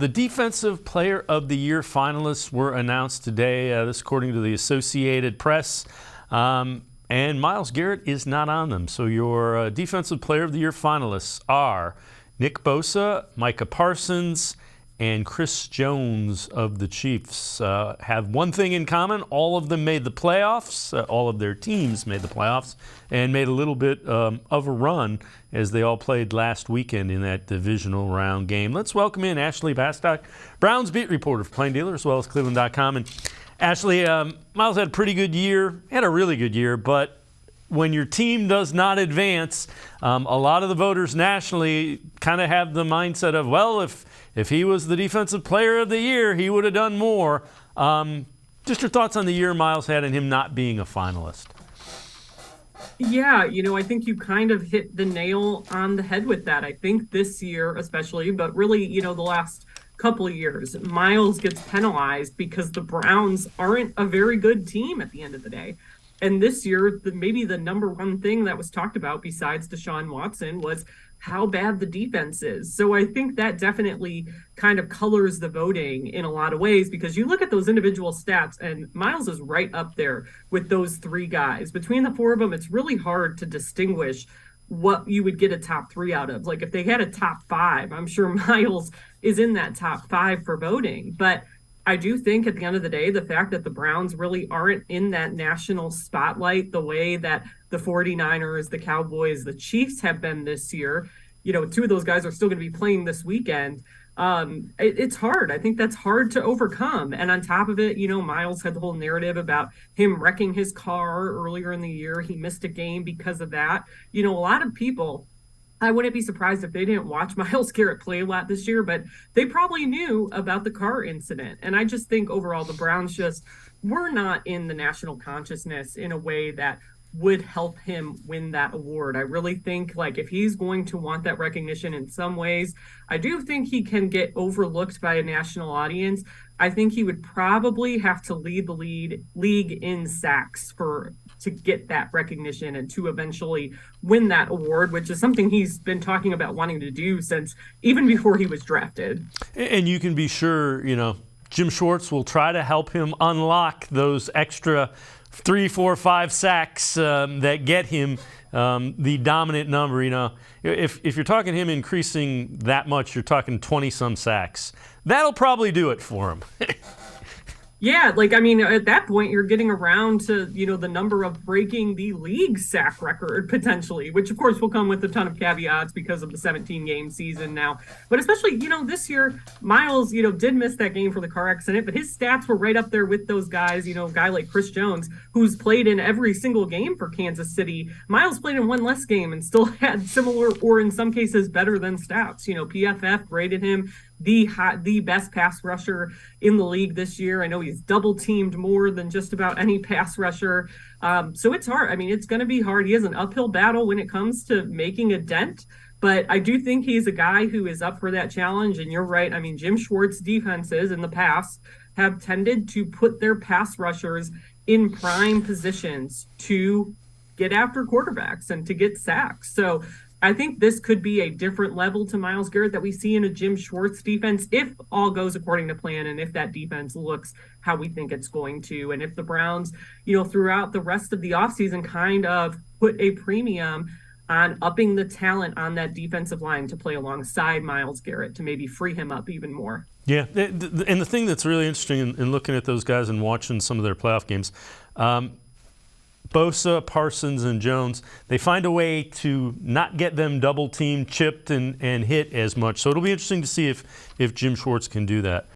The Defensive Player of the Year finalists were announced today, this according to the Associated Press, and Myles Garrett is not on them. So your Defensive Player of the Year finalists are Nick Bosa, Micah Parsons, and Chris Jones of the Chiefs. Have one thing in common: all of them made the playoffs. All of their teams made the playoffs and made a little bit of a run as they all played last weekend in that divisional round game. Let's welcome in Ashley Bastock, Browns beat reporter for Plain Dealer, as well as cleveland.com. And Ashley, Myles had a pretty good year, had a really good year, but when your team does not advance, a lot of the voters nationally kind of have the mindset of, well, if he was the Defensive Player of the Year, he would have done more. Just your thoughts on the year Myles had and him not being a finalist. Yeah, I think you kind of hit the nail on the head with that. I think this year especially, but really, the last couple of years, Myles gets penalized because the Browns aren't a very good team at the end of the day. And this year, maybe the number one thing that was talked about besides Deshaun Watson was how bad the defense is. So I think that definitely kind of colors the voting in a lot of ways, because you look at those individual stats and Myles is right up there with those three guys. Between the four of them, it's really hard to distinguish what you would get a top three out of. Like if they had a top five, I'm sure Myles is in that top five for voting. But I do think at the end of the day, the fact that the Browns really aren't in that national spotlight the way that the 49ers, the Cowboys, the Chiefs have been this year, two of those guys are still going to be playing this weekend. It's hard. I think that's hard to overcome. And on top of it, Myles had the whole narrative about him wrecking his car earlier in the year. He missed a game because of that. A lot of people, I wouldn't be surprised if they didn't watch Myles Garrett play a lot this year, but they probably knew about the car incident. And I just think overall the Browns just were not in the national consciousness in a way that would help him win that award. I really think if he's going to want that recognition in some ways, I do think he can get overlooked by a national audience. I think he would probably have to lead the league in sacks to get that recognition and to eventually win that award, which is something he's been talking about wanting to do since even before he was drafted. And you can be sure, Jim Schwartz will try to help him unlock those extra 3, 4, 5 sacks that get him the dominant number. If you're talking him increasing that much, you're talking 20-some sacks. That'll probably do it for him. Yeah, at that point, you're getting around to, the number of breaking the league sack record potentially, which of course will come with a ton of caveats because of the 17-game season now. But especially, this year, Myles, did miss that game for the car accident, but his stats were right up there with those guys, a guy like Chris Jones, who's played in every single game for Kansas City. Myles played in one less game and still had similar, or in some cases better than stats. PFF rated him the best pass rusher in the league this year. I know he's double teamed more than just about any pass rusher. So it's hard. It's going to be hard. He has an uphill battle when it comes to making a dent, but I do think he's a guy who is up for that challenge. And you're right. Jim Schwartz defenses in the past have tended to put their pass rushers in prime positions to get after quarterbacks and to get sacks. So I think this could be a different level to Myles Garrett that we see in a Jim Schwartz defense if all goes according to plan and if that defense looks how we think it's going to. And if the Browns, throughout the rest of the offseason kind of put a premium on upping the talent on that defensive line to play alongside Myles Garrett to maybe free him up even more. Yeah, and the thing that's really interesting in looking at those guys and watching some of their playoff games, Bosa, Parsons, and Jones, they find a way to not get them double-teamed, chipped, and hit as much. So it'll be interesting to see if Jim Schwartz can do that.